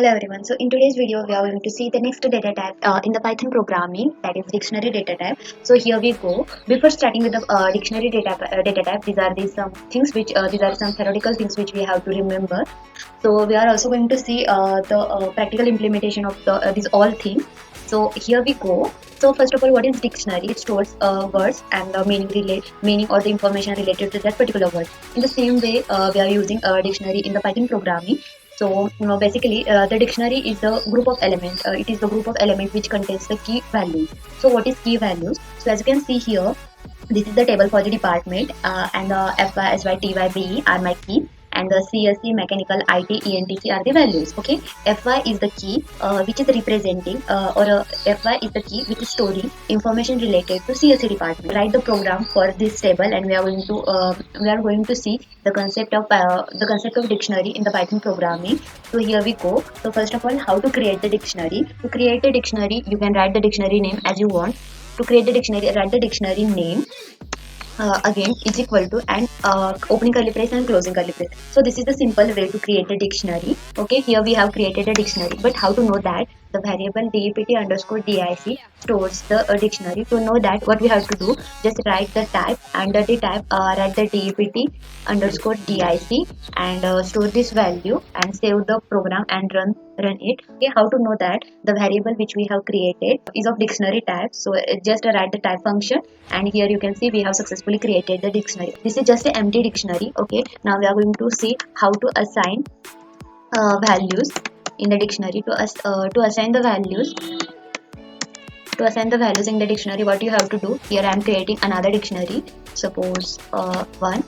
Hello everyone. So in today's video, we are going to see the next data type in the Python programming, that is dictionary data type. So here we go. Before starting with the dictionary data type, these are some things which these are some theoretical things which we have to remember. So we are also going to see the practical implementation of these all things. So here we go. So first of all, what is dictionary? It stores words and the meaning or the information related to that particular word. In the same way, we are using a dictionary in the Python programming. So basically, the dictionary is the group of elements. It is the group of elements which contains the key values. So what is key values? So as you can see here, this is the table for the department, and the FY, SY, TY, BE are my key, and the CSC, mechanical, IT, ENTC are the values. Okay, FY is the key which is representing, FY is the key which is storing information related to CSC department. Write the program for this table, and we are going to see the concept of dictionary in the Python programming. So here we go. So first of all, how to create the dictionary? To create a dictionary, you can write the dictionary name as you want. To create the dictionary, write the dictionary name again is equal to, and opening curly brace and closing curly brace. So this is the simple way to create a dictionary. Okay, here we have created a dictionary, but how to know that? The variable dept underscore dic stores the dictionary. To know that, what we have to do, just write the type, under the type write the dept underscore dic, and store this value and save the program and run it. Okay, how to know that? The variable which we have created is of dictionary type, so just write the type function, and here you can see we have successfully created the dictionary. This is just an empty dictionary. Okay, now we are going to see how to assign values in the dictionary. To assign the values, in the dictionary, what you have to do, here I am creating another dictionary, suppose one.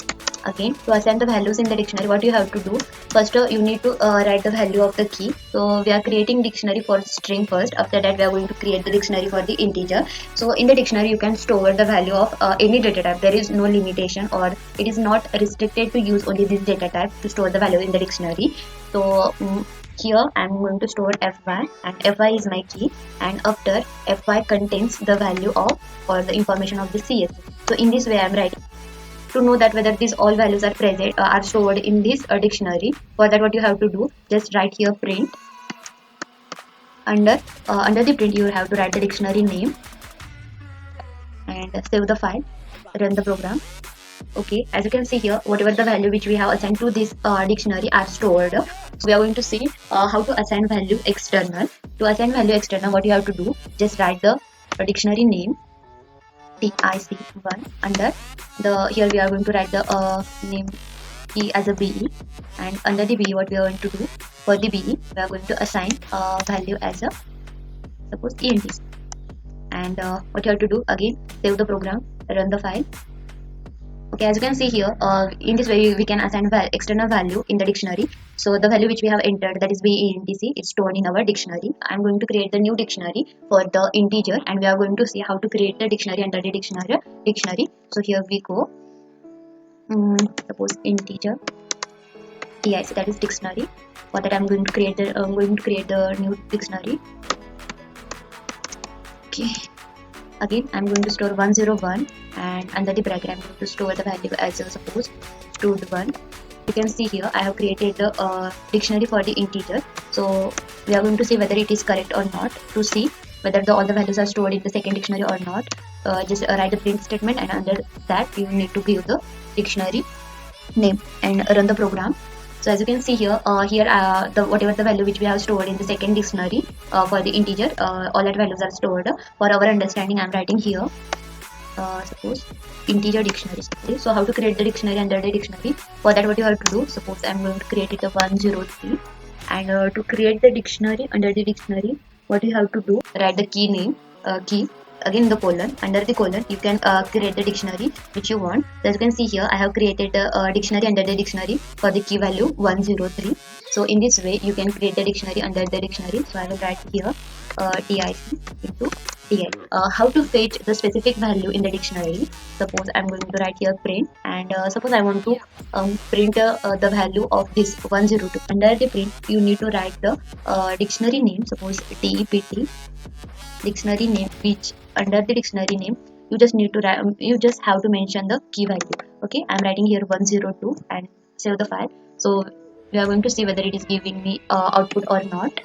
Again, to assign the values in the dictionary, what you have to do, first you need to write the value of the key. So we are creating dictionary for string first. After that, we are going to create the dictionary for the integer. So in the dictionary, you can store the value of any data type. There is no limitation, or it is not restricted to use only this data type to store the value in the dictionary. So here I am going to store fy, and fy is my key, and after fy contains the value of, or the information of the CSC. So in this way I am writing. To know that whether these all values are present are stored in this dictionary, for that what you have to do, just write here print. Under the print, you have to write the dictionary name and save the file, run the program. Okay, as you can see here, whatever the value which we have assigned to this dictionary are stored. So we are going to see how to assign value external. To assign value external, what you have to do, just write the dictionary name TIC1. Under the, here we are going to write the name key as a BE, and under the BE, what we are going to do, for the BE we are going to assign value as a, suppose, ENTC, and what you have to do, again save the program, run the file. Okay, as you can see here, in this way we can assign external value in the dictionary. So the value which we have entered, that is BENTC, is stored in our dictionary. I'm going to create the new dictionary for the integer, and we are going to see how to create the dictionary under the dictionary. So here we go. Suppose integer TIC, that is dictionary. For that I'm going to create the new dictionary. Okay. Again, I'm going to store 101, and under the bracket I'm going to store the value as suppose stud1. You can see here I have created the dictionary for the integer. So we are going to see whether it is correct or not. To see whether all the values are stored in the second dictionary or not, just write the print statement, and under that you need to give the dictionary name and run the program. So as you can see here, whatever the value which we have stored in the second dictionary for the integer, all that values are stored. For our understanding, I'm writing here, suppose integer dictionary. So how to create the dictionary under the dictionary? For that, what you have to do, suppose I'm going to create it a 103, and to create the dictionary under the dictionary, what you have to do, write the key name, key, again the colon. Under the colon you can create the dictionary which you want. So as you can see here, I have created a dictionary under the dictionary for the key value 103. So in this way you can create the dictionary under the dictionary. So I will write here TIC into TI. How to fetch the specific value in the dictionary? Suppose I'm going to write here print, and suppose I want to print the value of this 102. Under the print you need to write the dictionary name, suppose DEPT dictionary name, which under the dictionary name you just need to write, you just have to mention the key value. Okay, I'm writing here 102 and save the file. So we are going to see whether it is giving me output or not.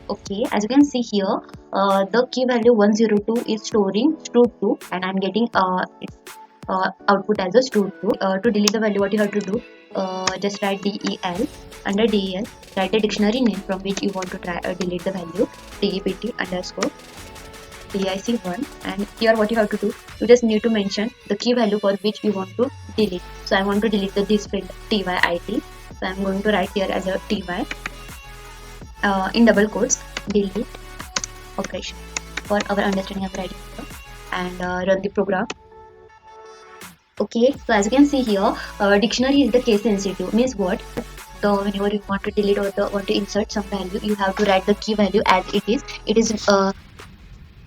Okay, as you can see here, the key value 102 is storing std2, and I'm getting its output as a std2. To delete the value, what you have to do, just write del. Under del, write the dictionary name from which you want to try delete the value, dept underscore dic1, and here what you have to do, you just need to mention the key value for which you want to delete. So I want to delete this field tyit, so I'm going to write here as a ty in double quotes, delete operation for our understanding of writing here, and run the program. Okay, so as you can see here, dictionary is the case sensitive. Means what? So whenever you want to delete or want to insert some value, you have to write the key value as it is. It is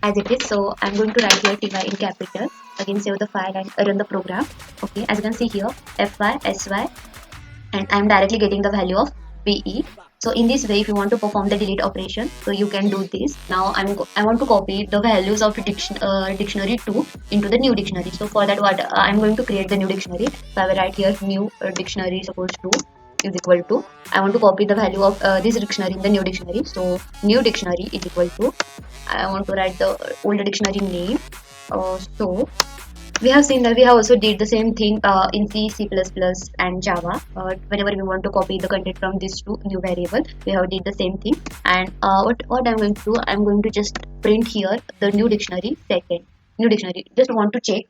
as it is. So I'm going to write here ty in capital. Again, save the file and run the program. Okay, as you can see here, fy sy, and I'm directly getting the value of be. So in this way, if you want to perform the delete operation, so you can do this. Now I want to copy the values of dictionary 2 into the new dictionary. So for that, what I'm going to create the new dictionary. So I will write here new dictionary suppose 2 is equal to, I want to copy the value of this dictionary in the new dictionary. So new dictionary is equal to, I want to write the old dictionary name. So we have seen that we have also did the same thing in C++ and Java. Whenever we want to copy the content from this to new variable, we have did the same thing. And what I'm going to do, I'm going to just print here the new dictionary second. New dictionary. Just want to check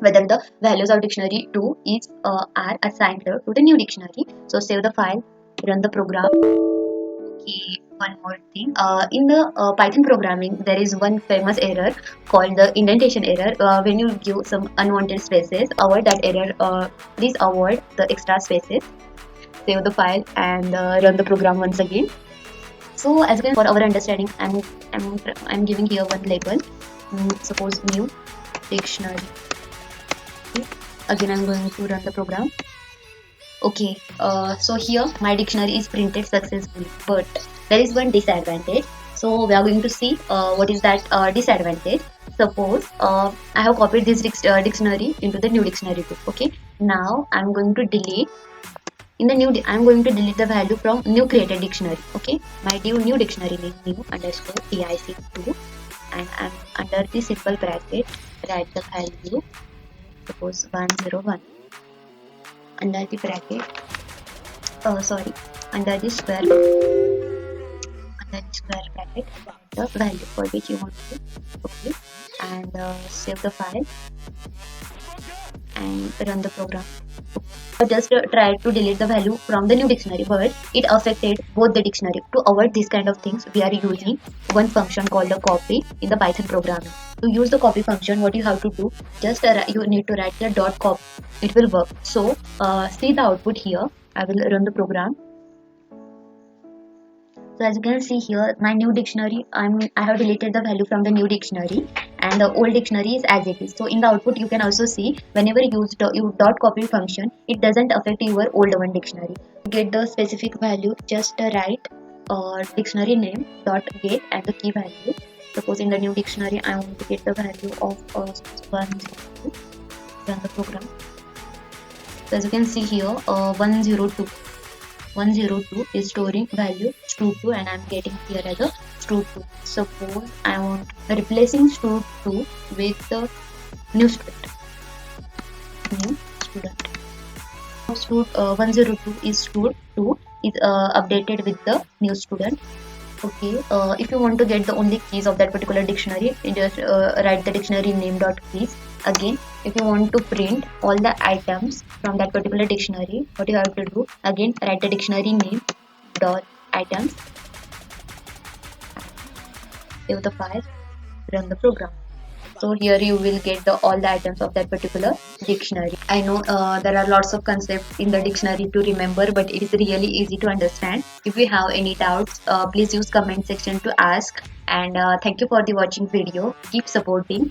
whether the values of dictionary 2 is are assigned to the new dictionary. So save the file, run the program. Okay, one more thing. In the Python programming, there is one famous error called the indentation error. When you give some unwanted spaces, avoid that error. Please avoid the extra spaces. Save the file and run the program once again. So as you can, for our understanding, I'm giving here one label. Suppose new dictionary. Okay. Again, I'm going to run the program. Okay, so here my dictionary is printed successfully, but there is one disadvantage. So we are going to see what is that disadvantage. Suppose I have copied this dictionary into the new dictionary too. Okay, now I'm going to delete in the new. I'm going to delete the value from new created dictionary. Okay, my new dictionary name new underscore dic2, and I'm under the simple bracket write the value. Suppose 101. Under the bracket, under the square bracket, the value for which you want to, okay, and save the file and run the program. I just tried to delete the value from the new dictionary, but it affected both the dictionary. To avoid these kind of things, we are using one function called the copy in the Python programming. To use the copy function, what you have to do, just you need to write the dot copy. It will work. So see the output here. I will run the program. So as you can see here, my new dictionary, I have deleted the value from the new dictionary, and the old dictionary is as it is. So in the output, you can also see whenever you use your dot copy function, it doesn't affect your old one dictionary. To get the specific value, just write dictionary name dot get and the key value. Suppose in the new dictionary, I want to get the value of 102. Run the program. So as you can see here, 102 is storing value std2, and I'm getting here as a std2. Suppose I want replacing std2 with the new student. 102 is std2 is updated with the new student. Okay, if you want to get the only keys of that particular dictionary, you just write the dictionary name dot keys. Again, if you want to print all the items from that particular dictionary, what you have to do, again write the dictionary name dot items, save the file, run the program. So here you will get all the items of that particular dictionary. I know there are lots of concepts in the dictionary to remember, but it is really easy to understand. If you have any doubts, please use comment section to ask. And thank you for the watching video. Keep supporting.